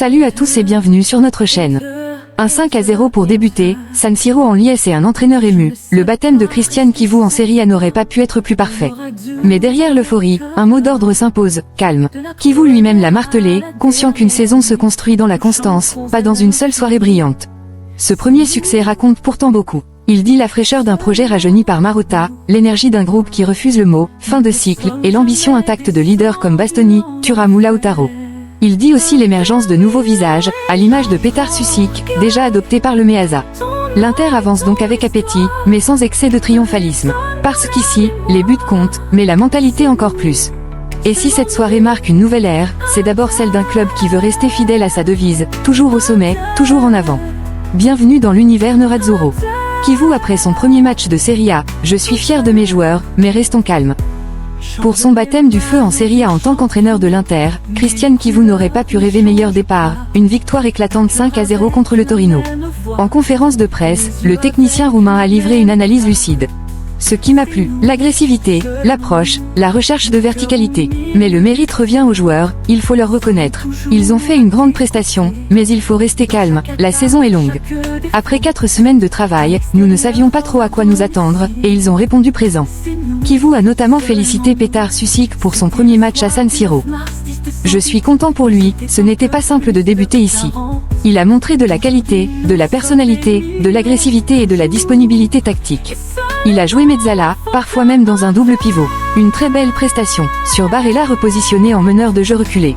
Salut à tous et bienvenue sur notre chaîne. Un 5-0 pour débuter, San Siro en liesse et un entraîneur ému. Le baptême de Christian Chivu en Serie A n'aurait pas pu être plus parfait. Mais derrière l'euphorie, un mot d'ordre s'impose, calme. Chivu lui-même l'a martelé, conscient qu'une saison se construit dans la constance, pas dans une seule soirée brillante. Ce premier succès raconte pourtant beaucoup. Il dit la fraîcheur d'un projet rajeuni par Marotta, l'énergie d'un groupe qui refuse le mot, fin de cycle, et l'ambition intacte de leaders comme Bastoni, Thuram ou Lautaro. Il dit aussi l'émergence de nouveaux visages, à l'image de Petar Sušić, déjà adopté par le Meazza. L'Inter avance donc avec appétit, mais sans excès de triomphalisme. Parce qu'ici, les buts comptent, mais la mentalité encore plus. Et si cette soirée marque une nouvelle ère, c'est d'abord celle d'un club qui veut rester fidèle à sa devise, toujours au sommet, toujours en avant. Bienvenue dans l'univers Nerazzurro. Chivu après son premier match de Serie A, je suis fier de mes joueurs, mais restons calmes. Pour son baptême du feu en Serie A en tant qu'entraîneur de l'Inter, Christian Chivu n'aurait pas pu rêver meilleur départ, une victoire éclatante 5-0 contre le Torino. En conférence de presse, le technicien roumain a livré une analyse lucide. Ce qui m'a plu, l'agressivité, l'approche, la recherche de verticalité. Mais le mérite revient aux joueurs, il faut leur reconnaître. Ils ont fait une grande prestation, mais il faut rester calme, la saison est longue. Après 4 semaines de travail, nous ne savions pas trop à quoi nous attendre, et ils ont répondu présent. Chivu a notamment félicité Petar Sušić pour son premier match à San Siro. Je suis content pour lui, ce n'était pas simple de débuter ici. Il a montré de la qualité, de la personnalité, de l'agressivité et de la disponibilité tactique. Il a joué mezzala, parfois même dans un double pivot. Une très belle prestation, sur Barella repositionné en meneur de jeu reculé.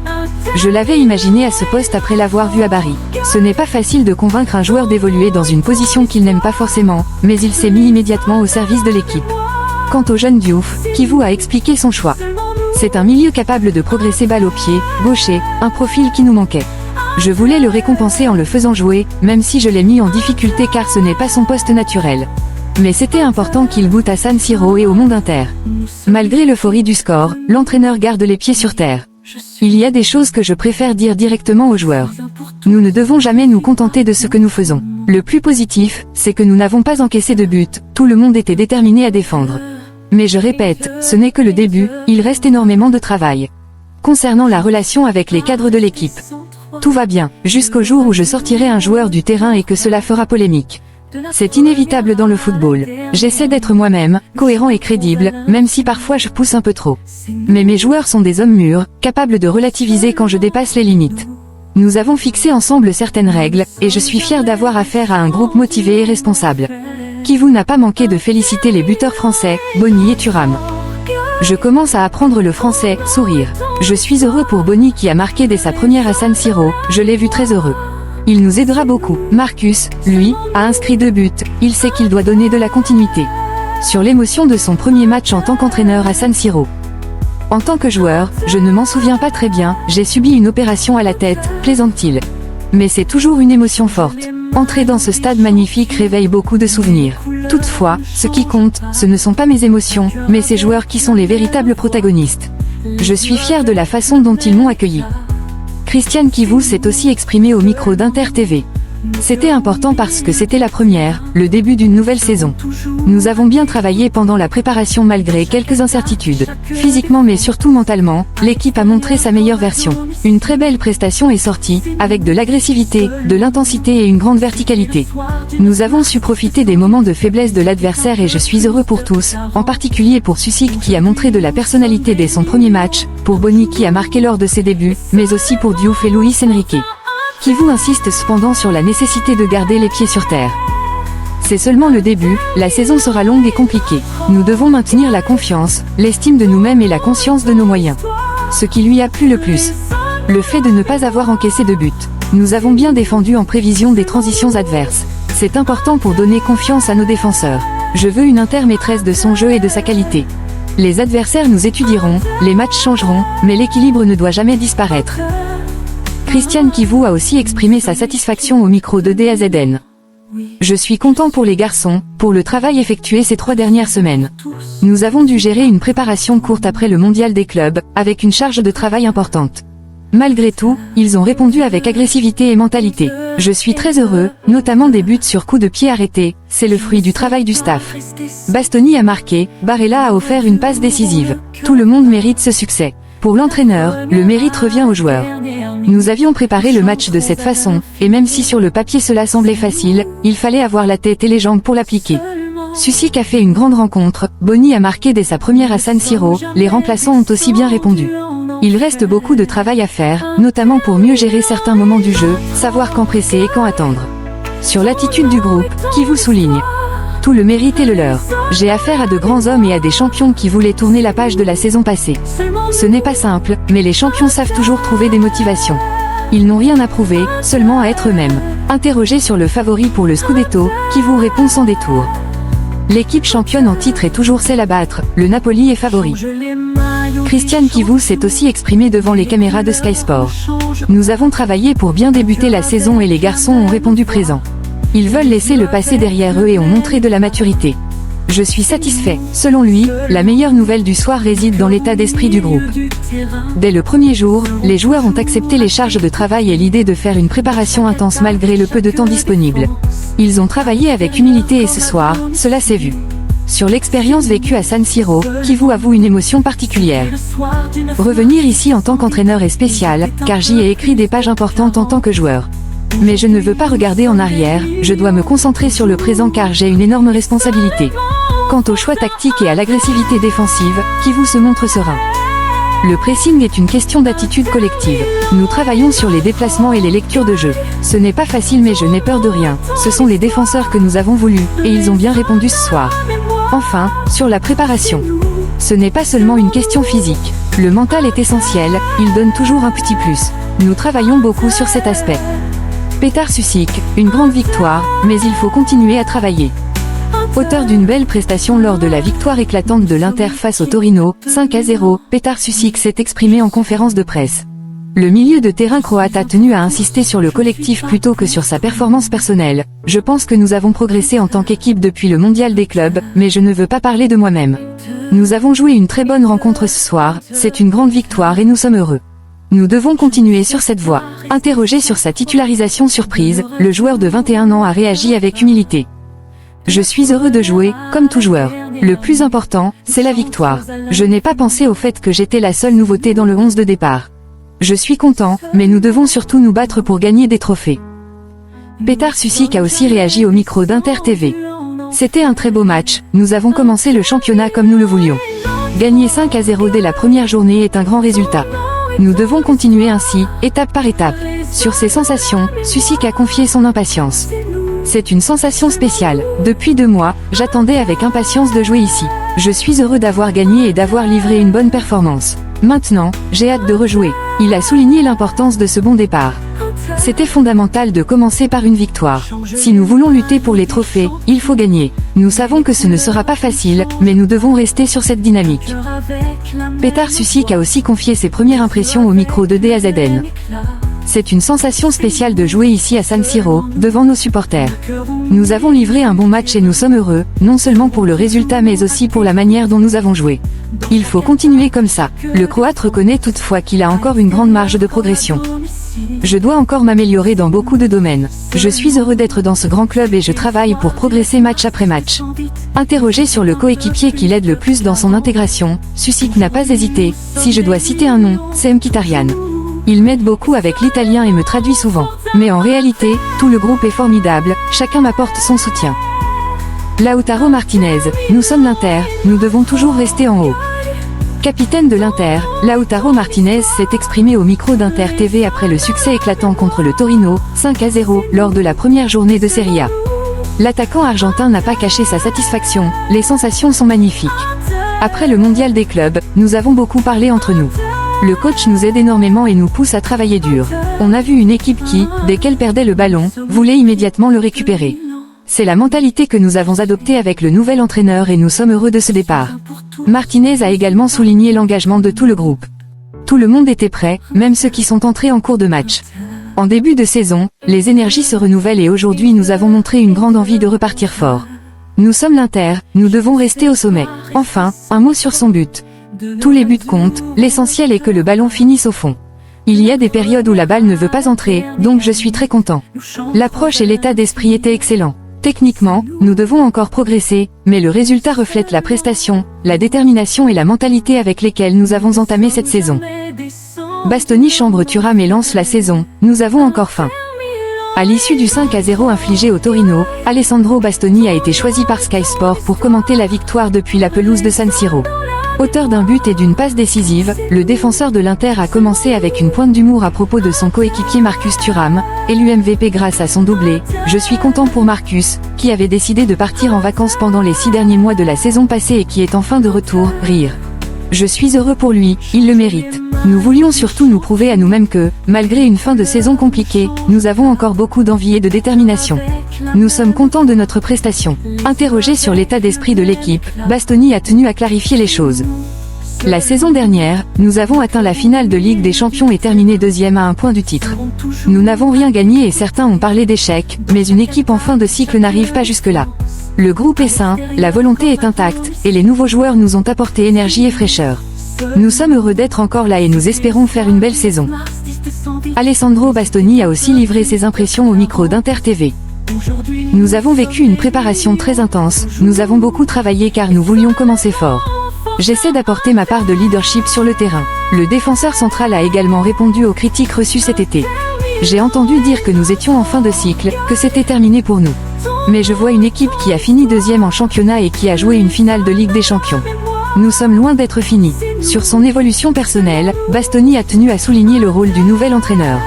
Je l'avais imaginé à ce poste après l'avoir vu à Bari. Ce n'est pas facile de convaincre un joueur d'évoluer dans une position qu'il n'aime pas forcément, mais il s'est mis immédiatement au service de l'équipe. Quant au jeune Diouf, Chivu a expliqué son choix. C'est un milieu capable de progresser balle au pied, gaucher, un profil qui nous manquait. Je voulais le récompenser en le faisant jouer, même si je l'ai mis en difficulté car ce n'est pas son poste naturel. Mais c'était important qu'il goûte à San Siro et au monde Inter. Malgré l'euphorie du score, l'entraîneur garde les pieds sur terre. Il y a des choses que je préfère dire directement aux joueurs. Nous ne devons jamais nous contenter de ce que nous faisons. Le plus positif, c'est que nous n'avons pas encaissé de but, tout le monde était déterminé à défendre. Mais je répète, ce n'est que le début, il reste énormément de travail. Concernant la relation avec les cadres de l'équipe, tout va bien, jusqu'au jour où je sortirai un joueur du terrain et que cela fera polémique. C'est inévitable dans le football. J'essaie d'être moi-même, cohérent et crédible, même si parfois je pousse un peu trop. Mais mes joueurs sont des hommes mûrs, capables de relativiser quand je dépasse les limites. Nous avons fixé ensemble certaines règles, et je suis fier d'avoir affaire à un groupe motivé et responsable. Chivu n'a pas manqué de féliciter les buteurs français, Boni et Thuram. Je commence à apprendre le français, sourire. Je suis heureux pour Boni qui a marqué dès sa première à San Siro, je l'ai vu très heureux. Il nous aidera beaucoup. Marcus, lui, a inscrit 2 buts, il sait qu'il doit donner de la continuité. Sur l'émotion de son premier match en tant qu'entraîneur à San Siro. En tant que joueur, je ne m'en souviens pas très bien, j'ai subi une opération à la tête, plaisante-t-il. Mais c'est toujours une émotion forte. Entrer dans ce stade magnifique réveille beaucoup de souvenirs. Toutefois, ce qui compte, ce ne sont pas mes émotions, mais ces joueurs qui sont les véritables protagonistes. Je suis fier de la façon dont ils m'ont accueilli. Christian Chivu s'est aussi exprimé au micro d'Inter TV. C'était important parce que c'était la première, le début d'une nouvelle saison. Nous avons bien travaillé pendant la préparation malgré quelques incertitudes. Physiquement mais surtout mentalement, l'équipe a montré sa meilleure version. Une très belle prestation est sortie, avec de l'agressivité, de l'intensité et une grande verticalité. Nous avons su profiter des moments de faiblesse de l'adversaire et je suis heureux pour tous, en particulier pour Sušić qui a montré de la personnalité dès son premier match, pour Boni qui a marqué lors de ses débuts, mais aussi pour Diouf et Luis Enrique. Chivu insiste cependant sur la nécessité de garder les pieds sur terre. C'est seulement le début, la saison sera longue et compliquée. Nous devons maintenir la confiance, l'estime de nous-mêmes et la conscience de nos moyens. Ce qui lui a plu le plus. Le fait de ne pas avoir encaissé de but. Nous avons bien défendu en prévision des transitions adverses. C'est important pour donner confiance à nos défenseurs. Je veux une Inter maîtresse de son jeu et de sa qualité. Les adversaires nous étudieront, les matchs changeront, mais l'équilibre ne doit jamais disparaître. Christian Chivu a aussi exprimé sa satisfaction au micro de DAZN. Je suis content pour les garçons, pour le travail effectué ces 3 dernières semaines. Nous avons dû gérer une préparation courte après le mondial des clubs, avec une charge de travail importante. Malgré tout, ils ont répondu avec agressivité et mentalité. Je suis très heureux, notamment des buts sur coup de pied arrêtés, c'est le fruit du travail du staff. Bastoni a marqué, Barella a offert une passe décisive. Tout le monde mérite ce succès. Pour l'entraîneur, le mérite revient aux joueurs. Nous avions préparé le match de cette façon, et même si sur le papier cela semblait facile, il fallait avoir la tête et les jambes pour l'appliquer. Susic a fait une grande rencontre, Boni a marqué dès sa première à San Siro, les remplaçants ont aussi bien répondu. Il reste beaucoup de travail à faire, notamment pour mieux gérer certains moments du jeu, savoir quand presser et quand attendre. Sur l'attitude du groupe, qui vous souligne. Tout le mérite est le leur. J'ai affaire à de grands hommes et à des champions qui voulaient tourner la page de la saison passée. Ce n'est pas simple, mais les champions savent toujours trouver des motivations. Ils n'ont rien à prouver, seulement à être eux-mêmes. Interrogé sur le favori pour le Scudetto, qui vous répond sans détour. L'équipe championne en titre est toujours celle à battre, le Napoli est favori. Christian Kivu s'est aussi exprimé devant les caméras de Sky Sport. Nous avons travaillé pour bien débuter la saison et les garçons ont répondu présent. Ils veulent laisser le passé derrière eux et ont montré de la maturité. Je suis satisfait. Selon lui, la meilleure nouvelle du soir réside dans l'état d'esprit du groupe. Dès le premier jour, les joueurs ont accepté les charges de travail et l'idée de faire une préparation intense malgré le peu de temps disponible. Ils ont travaillé avec humilité et ce soir, cela s'est vu. Sur l'expérience vécue à San Siro, Kivu avoue une émotion particulière. Revenir ici en tant qu'entraîneur est spécial, car j'y ai écrit des pages importantes en tant que joueur. Mais je ne veux pas regarder en arrière, je dois me concentrer sur le présent car j'ai une énorme responsabilité. Quant au choix tactique et à l'agressivité défensive, Kivu se montre serein. Le pressing est une question d'attitude collective. Nous travaillons sur les déplacements et les lectures de jeu. Ce n'est pas facile mais je n'ai peur de rien. Ce sont les défenseurs que nous avons voulu, et ils ont bien répondu ce soir. Enfin, sur la préparation. Ce n'est pas seulement une question physique. Le mental est essentiel, il donne toujours un petit plus. Nous travaillons beaucoup sur cet aspect. Petar Susic, une grande victoire, mais il faut continuer à travailler. Auteur d'une belle prestation lors de la victoire éclatante de l'Inter face au Torino, 5-0, Petar Susic s'est exprimé en conférence de presse. Le milieu de terrain croate a tenu à insister sur le collectif plutôt que sur sa performance personnelle. Je pense que nous avons progressé en tant qu'équipe depuis le mondial des clubs, mais je ne veux pas parler de moi-même. Nous avons joué une très bonne rencontre ce soir, c'est une grande victoire et nous sommes heureux. Nous devons continuer sur cette voie. Interrogé sur sa titularisation surprise, le joueur de 21 ans a réagi avec humilité. Je suis heureux de jouer, comme tout joueur. Le plus important, c'est la victoire. Je n'ai pas pensé au fait que j'étais la seule nouveauté dans le 11 de départ. Je suis content, mais nous devons surtout nous battre pour gagner des trophées. Petar Susic a aussi réagi au micro d'Inter TV. C'était un très beau match, nous avons commencé le championnat comme nous le voulions. Gagner 5-0 dès la première journée est un grand résultat. Nous devons continuer ainsi, étape par étape. Sur ces sensations, Susic a confié son impatience. C'est une sensation spéciale. Depuis 2 mois, j'attendais avec impatience de jouer ici. Je suis heureux d'avoir gagné et d'avoir livré une bonne performance. Maintenant, j'ai hâte de rejouer. Il a souligné l'importance de ce bon départ. C'était fondamental de commencer par une victoire. Si nous voulons lutter pour les trophées, il faut gagner. Nous savons que ce ne sera pas facile, mais nous devons rester sur cette dynamique. Petar Susic a aussi confié ses premières impressions au micro de DAZN. C'est une sensation spéciale de jouer ici à San Siro, devant nos supporters. Nous avons livré un bon match et nous sommes heureux, non seulement pour le résultat mais aussi pour la manière dont nous avons joué. Il faut continuer comme ça. Le Croate reconnaît toutefois qu'il a encore une grande marge de progression. Je dois encore m'améliorer dans beaucoup de domaines. Je suis heureux d'être dans ce grand club et je travaille pour progresser match après match. Interrogé sur le coéquipier qui l'aide le plus dans son intégration, Susic n'a pas hésité. Si je dois citer un nom, c'est Mkhitaryan. Il m'aide beaucoup avec l'italien et me traduit souvent. Mais en réalité, tout le groupe est formidable, chacun m'apporte son soutien. Lautaro Martinez, nous sommes l'Inter, nous devons toujours rester en haut. Capitaine de l'Inter, Lautaro Martinez s'est exprimé au micro d'Inter TV après le succès éclatant contre le Torino, 5-0, lors de la première journée de Serie A. L'attaquant argentin n'a pas caché sa satisfaction, les sensations sont magnifiques. Après le mondial des clubs, nous avons beaucoup parlé entre nous. Le coach nous aide énormément et nous pousse à travailler dur. On a vu une équipe qui, dès qu'elle perdait le ballon, voulait immédiatement le récupérer. C'est la mentalité que nous avons adoptée avec le nouvel entraîneur et nous sommes heureux de ce départ. Martinez a également souligné l'engagement de tout le groupe. Tout le monde était prêt, même ceux qui sont entrés en cours de match. En début de saison, les énergies se renouvellent et aujourd'hui nous avons montré une grande envie de repartir fort. Nous sommes l'Inter, nous devons rester au sommet. Enfin, un mot sur son but. Tous les buts comptent, l'essentiel est que le ballon finisse au fond. Il y a des périodes où la balle ne veut pas entrer, donc je suis très content. L'approche et l'état d'esprit étaient excellents. Techniquement, nous devons encore progresser, mais le résultat reflète la prestation, la détermination et la mentalité avec lesquelles nous avons entamé cette saison. Bastoni chambre Thuram et lance la saison, nous avons encore faim. À l'issue du 5-0 infligé au Torino, Alessandro Bastoni a été choisi par Sky Sport pour commenter la victoire depuis la pelouse de San Siro. Auteur d'un but et d'une passe décisive, le défenseur de l'Inter a commencé avec une pointe d'humour à propos de son coéquipier Marcus Thuram, élu MVP grâce à son doublé. Je suis content pour Marcus, qui avait décidé de partir en vacances pendant les 6 derniers mois de la saison passée et qui est enfin de retour, rire. Je suis heureux pour lui, il le mérite. Nous voulions surtout nous prouver à nous-mêmes que, malgré une fin de saison compliquée, nous avons encore beaucoup d'envie et de détermination. Nous sommes contents de notre prestation. Interrogé sur l'état d'esprit de l'équipe, Bastoni a tenu à clarifier les choses. La saison dernière, nous avons atteint la finale de Ligue des Champions et terminé deuxième à 1 point du titre. Nous n'avons rien gagné et certains ont parlé d'échec, mais une équipe en fin de cycle n'arrive pas jusque-là. Le groupe est sain, la volonté est intacte, et les nouveaux joueurs nous ont apporté énergie et fraîcheur. Nous sommes heureux d'être encore là et nous espérons faire une belle saison. Alessandro Bastoni a aussi livré ses impressions au micro d'Inter TV. Nous avons vécu une préparation très intense, nous avons beaucoup travaillé car nous voulions commencer fort. J'essaie d'apporter ma part de leadership sur le terrain. Le défenseur central a également répondu aux critiques reçues cet été. J'ai entendu dire que nous étions en fin de cycle, que c'était terminé pour nous. Mais je vois une équipe qui a fini deuxième en championnat et qui a joué une finale de Ligue des Champions. Nous sommes loin d'être finis. Sur son évolution personnelle, Bastoni a tenu à souligner le rôle du nouvel entraîneur.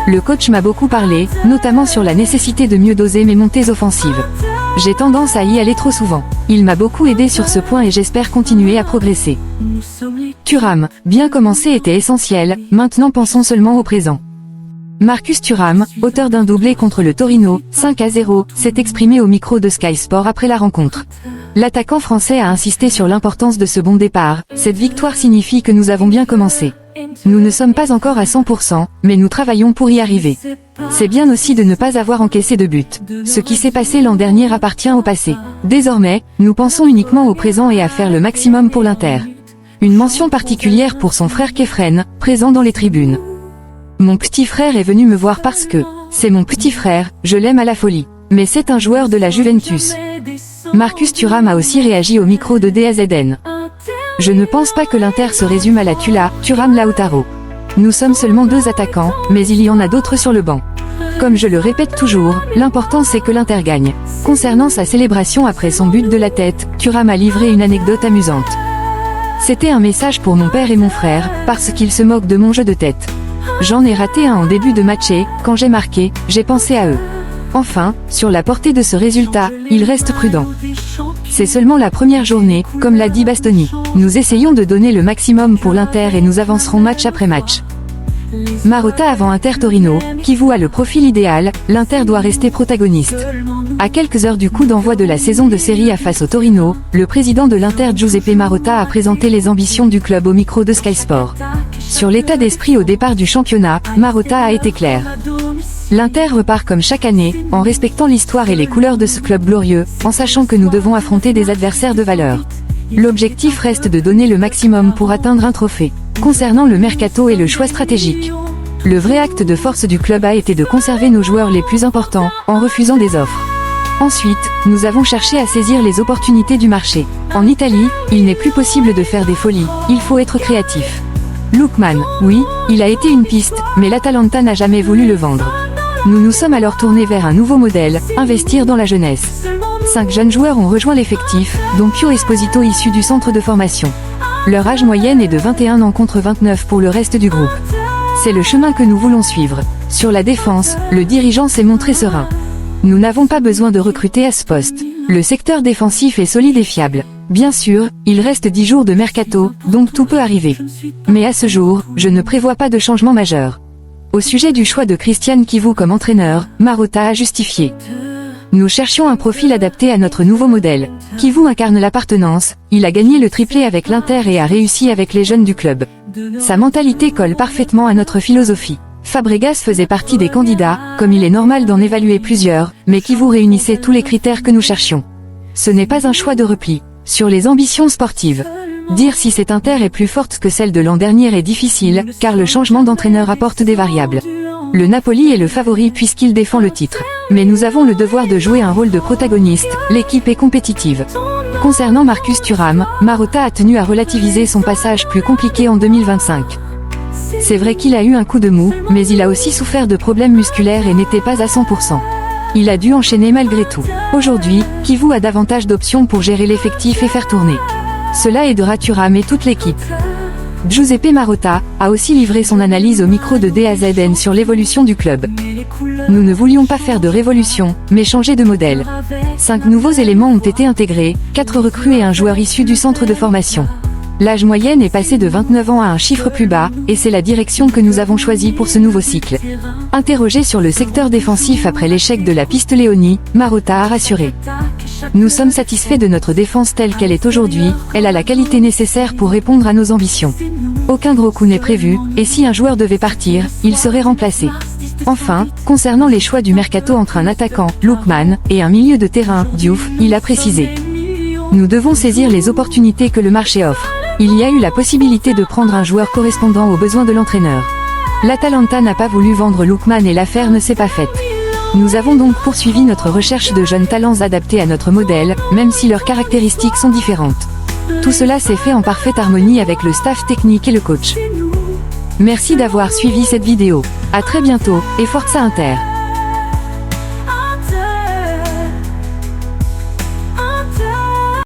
Le coach m'a beaucoup parlé, notamment sur la nécessité de mieux doser mes montées offensives. J'ai tendance à y aller trop souvent. Il m'a beaucoup aidé sur ce point et j'espère continuer à progresser. Thuram, bien commencer était essentiel, maintenant pensons seulement au présent. Marcus Thuram, auteur d'un doublé contre le Torino, 5-0, s'est exprimé au micro de Sky Sport après la rencontre. L'attaquant français a insisté sur l'importance de ce bon départ. Cette victoire signifie que nous avons bien commencé. Nous ne sommes pas encore à 100%, mais nous travaillons pour y arriver. C'est bien aussi de ne pas avoir encaissé de but. Ce qui s'est passé l'an dernier appartient au passé. Désormais, nous pensons uniquement au présent et à faire le maximum pour l'Inter. Une mention particulière pour son frère Kefren, présent dans les tribunes. Mon petit frère est venu me voir parce que c'est mon petit frère, je l'aime à la folie. Mais c'est un joueur de la Juventus. Marcus Thuram a aussi réagi au micro de DAZN. Je ne pense pas que l'Inter se résume à la Tula, Thuram Lautaro. Nous sommes seulement 2 attaquants, mais il y en a d'autres sur le banc. Comme je le répète toujours, l'important c'est que l'Inter gagne. Concernant sa célébration après son but de la tête, Thuram a livré une anecdote amusante. C'était un message pour mon père et mon frère, parce qu'ils se moquent de mon jeu de tête. J'en ai raté un en début de match et, quand j'ai marqué, j'ai pensé à eux. Enfin, sur la portée de ce résultat, il reste prudent. C'est seulement la première journée, comme l'a dit Bastoni. Nous essayons de donner le maximum pour l'Inter et nous avancerons match après match. Marotta avant Inter Torino, qui voit le profil idéal, l'Inter doit rester protagoniste. À quelques heures du coup d'envoi de la saison de Serie A face au Torino, le président de l'Inter Giuseppe Marotta a présenté les ambitions du club au micro de Sky Sport. Sur l'état d'esprit au départ du championnat, Marotta a été clair. L'Inter repart comme chaque année, en respectant l'histoire et les couleurs de ce club glorieux, en sachant que nous devons affronter des adversaires de valeur. L'objectif reste de donner le maximum pour atteindre un trophée. Concernant le mercato et le choix stratégique, le vrai acte de force du club a été de conserver nos joueurs les plus importants, en refusant des offres. Ensuite, nous avons cherché à saisir les opportunités du marché. En Italie, il n'est plus possible de faire des folies, il faut être créatif. Lookman, oui, il a été une piste, mais l'Atalanta n'a jamais voulu le vendre. Nous nous sommes alors tournés vers un nouveau modèle, investir dans la jeunesse. 5 jeunes joueurs ont rejoint l'effectif, dont Pio Esposito issu du centre de formation. Leur âge moyenne est de 21 ans contre 29 pour le reste du groupe. C'est le chemin que nous voulons suivre. Sur la défense, le dirigeant s'est montré serein. Nous n'avons pas besoin de recruter à ce poste. Le secteur défensif est solide et fiable. Bien sûr, il reste 10 jours de mercato, donc tout peut arriver. Mais à ce jour, je ne prévois pas de changement majeur. Au sujet du choix de Christian Chivu comme entraîneur, Marotta a justifié. Nous cherchions un profil adapté à notre nouveau modèle. Chivu incarne l'appartenance, il a gagné le triplé avec l'Inter et a réussi avec les jeunes du club. Sa mentalité colle parfaitement à notre philosophie. Fabregas faisait partie des candidats, comme il est normal d'en évaluer plusieurs, mais Chivu réunissait tous les critères que nous cherchions. Ce n'est pas un choix de repli. Sur les ambitions sportives, dire si cette Inter est plus forte que celle de l'an dernier est difficile, car le changement d'entraîneur apporte des variables. Le Napoli est le favori puisqu'il défend le titre. Mais nous avons le devoir de jouer un rôle de protagoniste, l'équipe est compétitive. Concernant Marcus Thuram, Marotta a tenu à relativiser son passage plus compliqué en 2025. C'est vrai qu'il a eu un coup de mou, mais il a aussi souffert de problèmes musculaires et n'était pas à 100%. Il a dû enchaîner malgré tout. Aujourd'hui, Kivu a davantage d'options pour gérer l'effectif et faire tourner. Cela aidera Thuram et toute l'équipe. Giuseppe Marotta a aussi livré son analyse au micro de DAZN sur l'évolution du club. Nous ne voulions pas faire de révolution, mais changer de modèle. 5 nouveaux éléments ont été intégrés, 4 recrues et un joueur issu du centre de formation. L'âge moyenne est passé de 29 ans à un chiffre plus bas, et c'est la direction que nous avons choisie pour ce nouveau cycle. Interrogé sur le secteur défensif après l'échec de la piste Léonie, Marotta a rassuré. Nous sommes satisfaits de notre défense telle qu'elle est aujourd'hui, elle a la qualité nécessaire pour répondre à nos ambitions. Aucun gros coup n'est prévu, et si un joueur devait partir, il serait remplacé. Enfin, concernant les choix du mercato entre un attaquant, Lookman, et un milieu de terrain, Diouf, il a précisé. Nous devons saisir les opportunités que le marché offre. Il y a eu la possibilité de prendre un joueur correspondant aux besoins de l'entraîneur. L'Atalanta n'a pas voulu vendre Lookman et l'affaire ne s'est pas faite. Nous avons donc poursuivi notre recherche de jeunes talents adaptés à notre modèle, même si leurs caractéristiques sont différentes. Tout cela s'est fait en parfaite harmonie avec le staff technique et le coach. Merci d'avoir suivi cette vidéo. À très bientôt, et Forza Inter.